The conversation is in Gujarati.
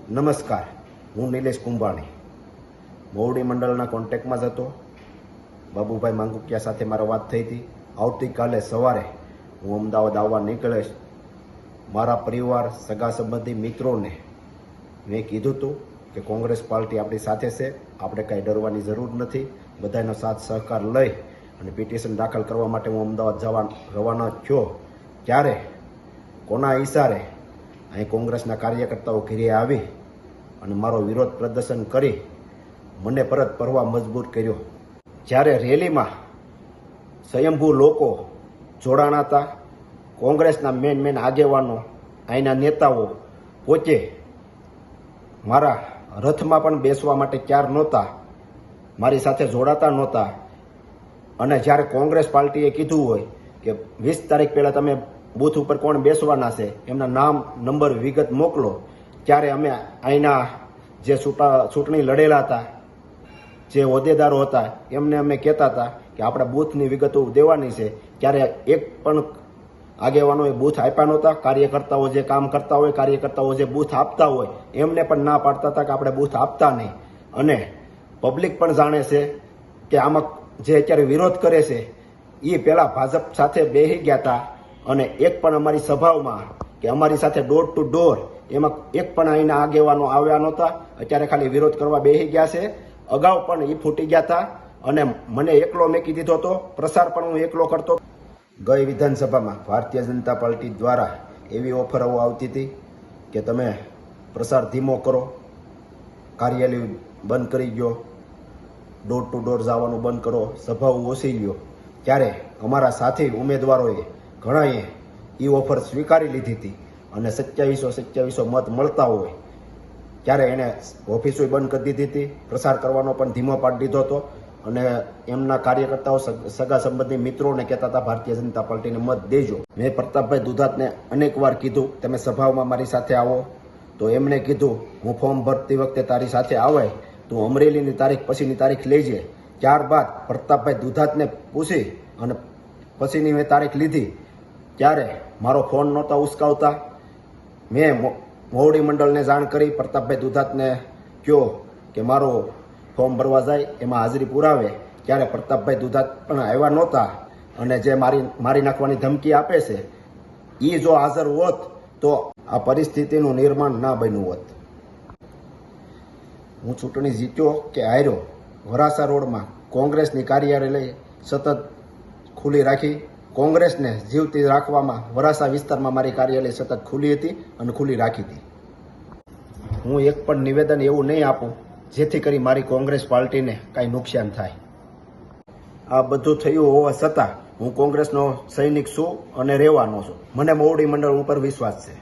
નમસ્કાર, હું નિલેશ કુંભાણી મોવડી મંડળના કોન્ટેક્ટમાં જ હતો. બાબુભાઈ માંગુકિયા સાથે મારી વાત થઈ હતી. આવતીકાલે સવારે હું અમદાવાદ આવવા નીકળીશ. મારા પરિવાર, સગા સંબંધી, મિત્રોને મેં કીધું હતું કે કોંગ્રેસ પાર્ટી આપણી સાથે છે, આપણે કાંઈ ડરવાની જરૂર નથી. બધાનો સાથ સહકાર લઈ અને પિટિશન દાખલ કરવા માટે હું અમદાવાદ જવા રવાના થયો. ત્યારે કોના ઈશારે અહીં કોંગ્રેસના કાર્યકર્તાઓ ઘેરે આવી અને મારો વિરોધ પ્રદર્શન કરી મને પરત ફરવા મજબૂર કર્યો. જ્યારે રેલીમાં સ્વયંભૂ લોકો જોડાણા હતા, કોંગ્રેસના મેન આગેવાનો, અહીંના નેતાઓ પોતે મારા રથમાં પણ બેસવા માટે તૈયાર નહોતા, મારી સાથે જોડાતા નહોતા. અને જ્યારે કોંગ્રેસ પાર્ટીએ કીધું હોય કે 20 તારીખ પહેલાં તમે બૂથ ઉપર કોણ બેસવાના છે, એમના નામ, નંબર, વિગત મોકલો, ત્યારે અમે અહીંના જે ચૂંટણી લડેલા હતા, જે હોદ્દેદારો હતા, એમને અમે કહેતા હતા કે આપણે બૂથની વિગતો દેવાની છે. ત્યારે એક પણ આગેવાનોએ બૂથ આપ્યા નહોતા. કાર્યકર્તાઓ જે કામ કરતા હોય, કાર્યકર્તાઓ જે બૂથ આપતા હોય, એમને પણ ના પાડતા હતા કે આપણે બૂથ આપતા નહીં. અને પબ્લિક પણ જાણે છે કે આમાં જે અત્યારે વિરોધ કરે છે એ પહેલાં ભાજપ સાથે બેસી ગયા હતા અને એક પણ અમારી સભાઓમાં કે અમારી સાથે ડોર ટુ ડોર એમાં એક પણ અહીંના આગેવાનો આવ્યા નહોતા. અત્યારે ખાલી વિરોધ કરવા બેસી ગયા છે. અગાઉ પણ એ ફૂટી ગયા હતા અને મને એકલો મેકી દીધો હતો. પ્રસાર પણ હું એકલો કરતો. ગઈ વિધાનસભામાં ભારતીય જનતા પાર્ટી દ્વારા એવી ઓફરો આવતી હતી કે તમે પ્રસાર ધીમો કરો, કાર્યાલય બંધ કરી ગયો, ડોર ટુ ડોર જવાનું બંધ કરો, સભાઓ ઓછી લ્યો. ત્યારે અમારા સાથી ઉમેદવારોએ ઘણાએ એ ઓફર સ્વીકારી લીધી હતી અને 2700 મત મળતા હોય ત્યારે એને ઓફિસો બંધ કરી દીધી હતી. પ્રસાર કરવાનો પણ ધીમો પાડી દીધો હતો અને એમના કાર્યકર્તાઓ, સગા સંબંધી મિત્રોને કહેતા હતા ભારતીય જનતા પાર્ટીને મત દેજો. મેં પ્રતાપભાઈ દુધાતને અનેક વાર કીધું તમે સભાઓમાં મારી સાથે આવો, તો એમણે કીધું હું ફોર્મ ભરતી વખતે તારી સાથે આવે તું અમરેલીની તારીખ પછીની તારીખ લેજે. ત્યારબાદ પ્રતાપભાઈ દુધાતને પૂછી અને પછીની મેં તારીખ લીધી. ત્યારે મારો ફોન નહોતા ઉસકાવતા. મેં મોવડી મંડળને જાણ કરી, પ્રતાપભાઈ દુધાતને કહ્યો કે મારો ફોર્મ ભરવા જાય એમાં હાજરી પુરાવે. ત્યારે પ્રતાપભાઈ દુધાત પણ આવ્યા નહોતા અને જે મારી નાખવાની ધમકી આપે છે એ જો હાજર હોત તો આ પરિસ્થિતિનું નિર્માણ ના બન્યું હોત. હું ચૂંટણી જીત્યો કે હાર્યો, વરાસા રોડમાં કોંગ્રેસની કાર્યાલય સતત ખુલ્લી રાખી. કોંગ્રેસને જીવતી રાખવામાં વરાસા વિસ્તારમાં મારી કાર્યાલય સતત ખુલ્લી હતી અને ખુલ્લી રાખી હતી. હું એક પણ નિવેદન એવું નહીં આપું જેથી કરી મારી કોંગ્રેસ પાર્ટીને કાંઈ નુકસાન થાય. આ બધું થયું હોવા છતાં હું કોંગ્રેસનો સૈનિક છું અને રહેવાનો છું. મને મોવડી મંડળ ઉપર વિશ્વાસ છે.